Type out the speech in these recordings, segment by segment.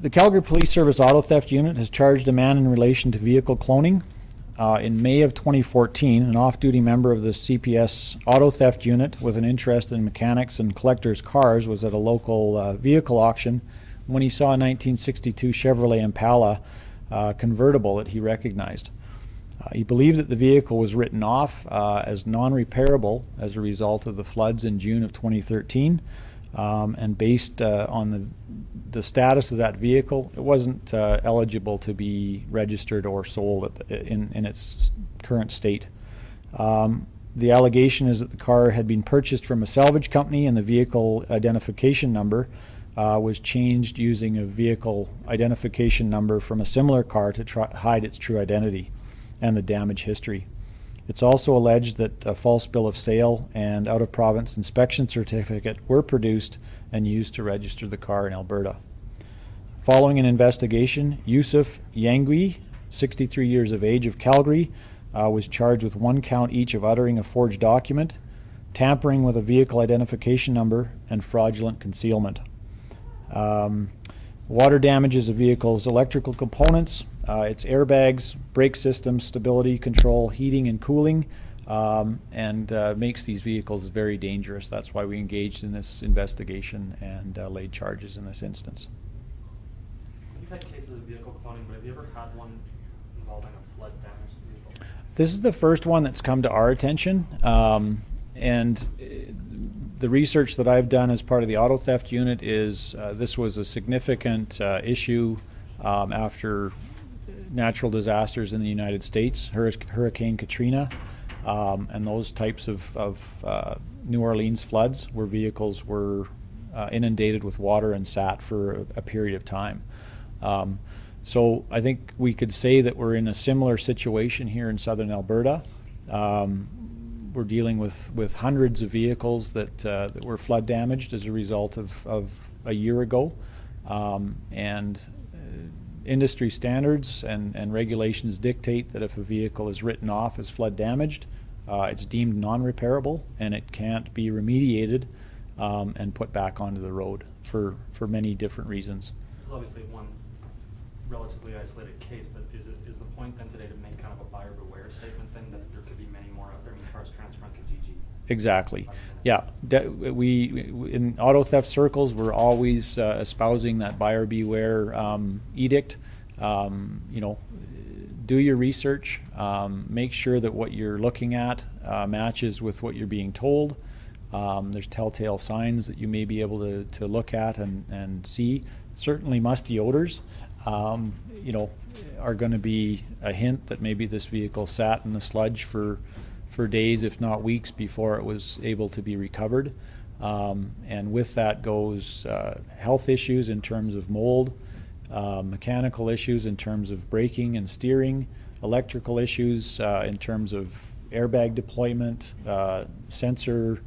The Calgary Police Service Auto Theft Unit has charged a man in relation to vehicle cloning. In May of 2014, an off-duty member of the CPS Auto Theft Unit with an interest in mechanics and collectors' cars was at a local vehicle auction when he saw a 1962 Chevrolet Impala convertible that he recognized. He believed that the vehicle was written off as non-repairable as a result of the floods in June of 2013, and based on the status of that vehicle, it wasn't eligible to be registered or sold in its current state. The allegation is that the car had been purchased from a salvage company and the vehicle identification number was changed using a vehicle identification number from a similar car to hide its true identity and the damage history. It's also alleged that a false bill of sale and out-of-province inspection certificate were produced and used to register the car in Alberta. Following an investigation, Youssef Yangui, 63 years of age, of Calgary, was charged with 1 count each of uttering a forged document, tampering with a vehicle identification number, and fraudulent concealment. Water damages a vehicle's electrical components, its airbags, brake systems, stability control, heating and cooling, and makes these vehicles very dangerous. That's why we engaged in this investigation and laid charges in this instance. You've had cases of vehicle cloning, but have you ever had one involving a flood damaged vehicle? This is the first one that's come to our attention, and the research that I've done as part of the auto theft unit is this was a significant issue after natural disasters in the United States, Hurricane Katrina, and those types of New Orleans floods where vehicles were inundated with water and sat for a period of time. So I think we could say that we're in a similar situation here in southern Alberta. We're dealing with hundreds of vehicles that were flood damaged as a result of a year ago, and industry standards and regulations dictate that if a vehicle is written off as flood damaged, it's deemed non-repairable and it can't be remediated and put back onto the road for many different reasons. This is obviously one relatively isolated case, but is the point then today to make kind of a buyer beware statement then, that there could be many more out there? I mean, cars transferring Kijiji. Exactly. Yeah. We in auto theft circles, we're always espousing that buyer beware edict. You know, do your research. Make sure that what you're looking at matches with what you're being told. There's telltale signs that you may be able to look at and see. Certainly musty odors, you know, are going to be a hint that maybe this vehicle sat in the sludge for days, if not weeks, before it was able to be recovered. And with that goes health issues in terms of mold, mechanical issues in terms of braking and steering, electrical issues in terms of airbag deployment, sensor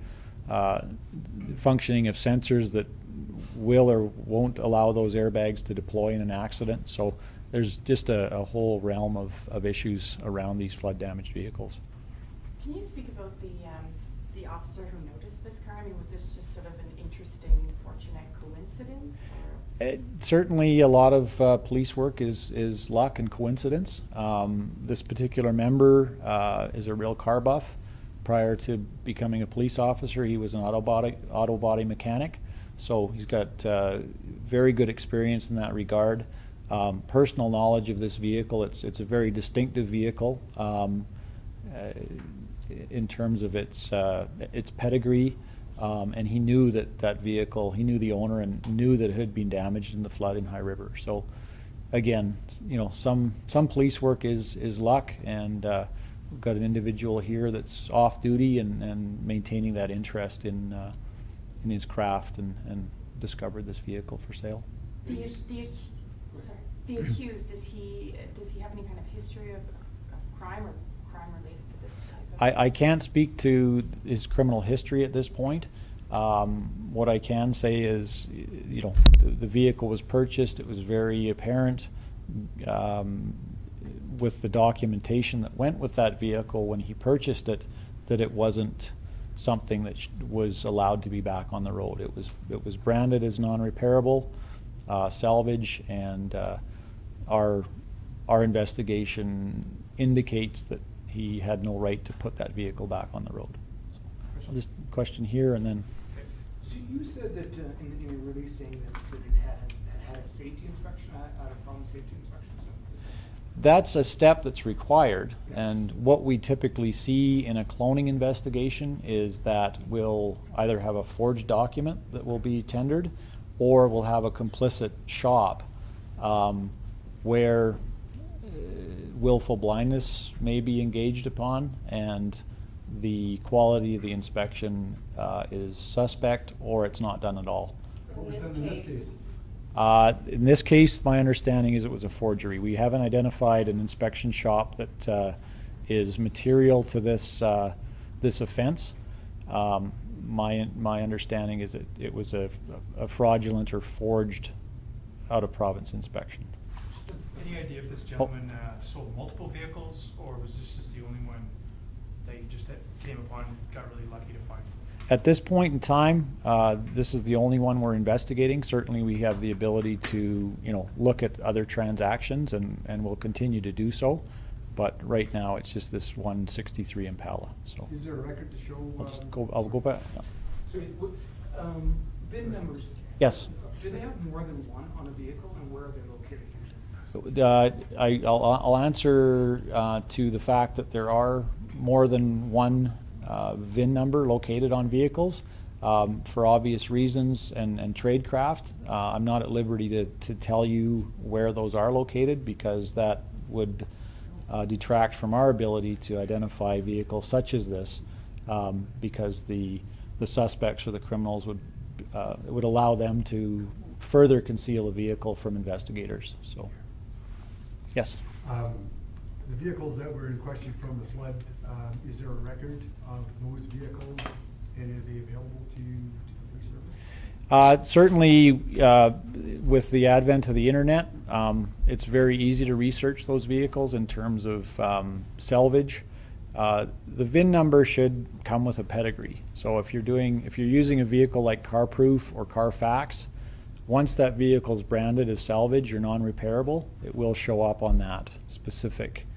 functioning of sensors that will or won't allow those airbags to deploy in an accident. So there's just a whole realm of issues around these flood damaged vehicles. Can you speak about the officer who noticed this car? I mean, was this just sort of an interesting, fortunate coincidence? Certainly a lot of police work is luck and coincidence. This particular member is a real car buff. Prior to becoming a police officer, he was an auto body mechanic. So he's got very good experience in that regard. Personal knowledge of this vehicle, it's a very distinctive vehicle in terms of its pedigree, and he knew that vehicle, he knew the owner and knew that it had been damaged in the flood in High River. So again, you know, some police work is luck, and we've got an individual here that's off duty and maintaining that interest in his craft and discovered this vehicle for sale. The accused, does he have any kind of history of crime or crime related to this type of? I can't speak to his criminal history at this point. What I can say is, you know, the vehicle was purchased. It was very apparent with the documentation that went with that vehicle when he purchased it that it wasn't something that was allowed to be back on the road. It was branded as non-repairable. salvage, and our investigation indicates that he had no right to put that vehicle back on the road. So I'll just question here and then. Okay. So you said that in your release saying that it had a safety inspection, had a problem safety inspection? That's a step that's required, and what we typically see in a cloning investigation is that we'll either have a forged document that will be tendered, or we'll have a complicit shop where willful blindness may be engaged upon, and the quality of the inspection is suspect, or it's not done at all. What was done in this case? In this case, my understanding is it was a forgery. We haven't identified an inspection shop that is material to this this offense. My understanding is it was a fraudulent or forged out-of-province inspection. Any idea if this gentleman sold multiple vehicles, or was this just the only one that you just came upon, got really lucky to find? At this point in time, this is the only one we're investigating. Certainly, we have the ability to, look at other transactions, and we'll continue to do so. But right now, it's just this 163 Impala. So Is there a record to show? I'll go back. Sorry, VIN numbers. Yes. Do they have more than one on a vehicle, and where are they located usually? I'll answer to the fact that there are more than one VIN number located on vehicles for obvious reasons and tradecraft. I'm not at liberty to tell you where those are located, because that would detract from our ability to identify vehicles such as this, because the suspects or the criminals would allow them to further conceal a vehicle from investigators. So, yes. The vehicles that were in question from the flood, is there a record of those vehicles, and are they available to the police service? Certainly, with the advent of the internet, it's very easy to research those vehicles in terms of salvage. The VIN number should come with a pedigree. So if you're using a vehicle like CarProof or Carfax, once that vehicle is branded as salvage or non-repairable, it will show up on that specific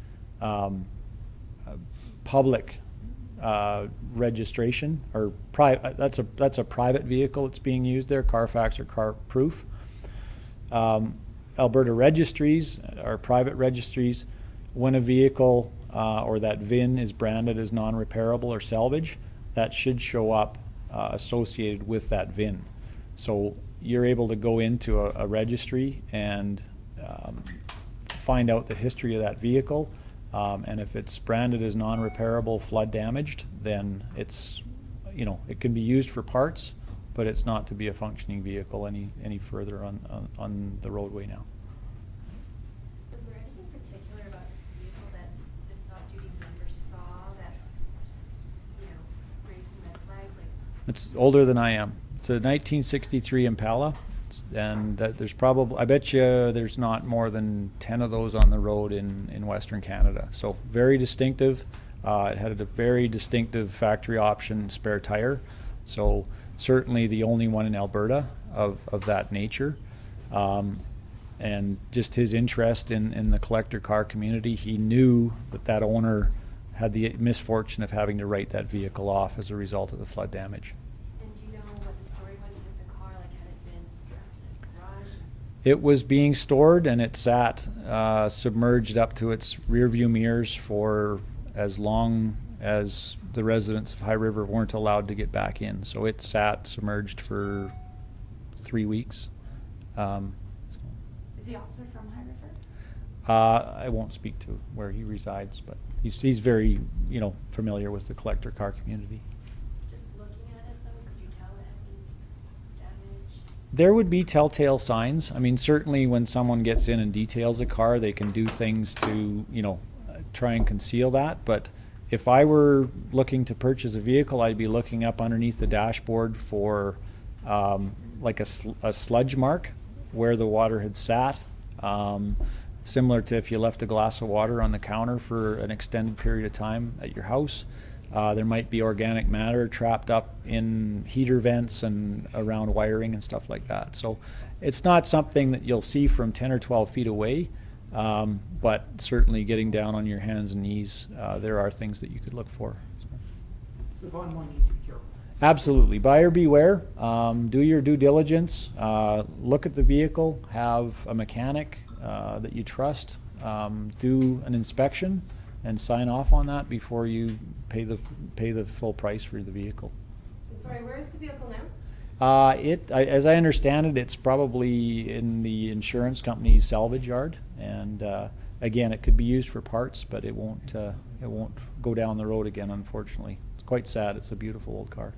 public registration, or that's a private vehicle that's being used there, Carfax or CarProof. Alberta registries are private registries. When a vehicle or that VIN is branded as non-repairable or salvage, that should show up associated with that VIN. So you're able to go into a registry and find out the history of that vehicle, and if it's branded as non-repairable, flood damaged, then it's, it can be used for parts, but it's not to be a functioning vehicle any further on the roadway now. Was there anything particular about this vehicle that this off-duty member saw that, raised some red flags? It's older than I am. It's a 1963 Impala, and there's probably, I bet you there's not more than 10 of those on the road in Western Canada. So very distinctive. It had a very distinctive factory option spare tire. So certainly the only one in Alberta of that nature. And just his interest in the collector car community, he knew that owner had the misfortune of having to write that vehicle off as a result of the flood damage. And do you know what the story was with the car? Like, had it been trapped in a garage? It was being stored, and it sat submerged up to its rear view mirrors for as long as the residents of High River weren't allowed to get back in. So it sat submerged for 3 weeks. Is the officer from High River? I won't speak to where he resides, but he's very familiar with the collector car community. Just looking at it, though, could you tell it had been damaged? There would be telltale signs. I mean, certainly when someone gets in and details a car, they can do things to, try and conceal that. But if I were looking to purchase a vehicle, I'd be looking up underneath the dashboard for like a sludge mark where the water had sat. Similar to if you left a glass of water on the counter for an extended period of time at your house. There might be organic matter trapped up in heater vents and around wiring and stuff like that. So it's not something that you'll see from 10 or 12 feet away, but certainly getting down on your hands and knees, there are things that you could look for. So bottom line, you need to be careful. Absolutely. Buyer beware. Do your due diligence. Look at the vehicle. Have a mechanic that you trust do an inspection and sign off on that before you pay the full price for the vehicle. And sorry, where is the vehicle now? As I understand it, it's probably in the insurance company's salvage yard, and again, it could be used for parts, but it won't go down the road again, unfortunately. It's quite sad. It's a beautiful old car.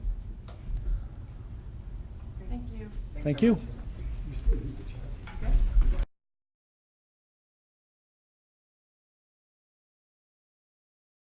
Thank you. Thank you. You still use the chassis.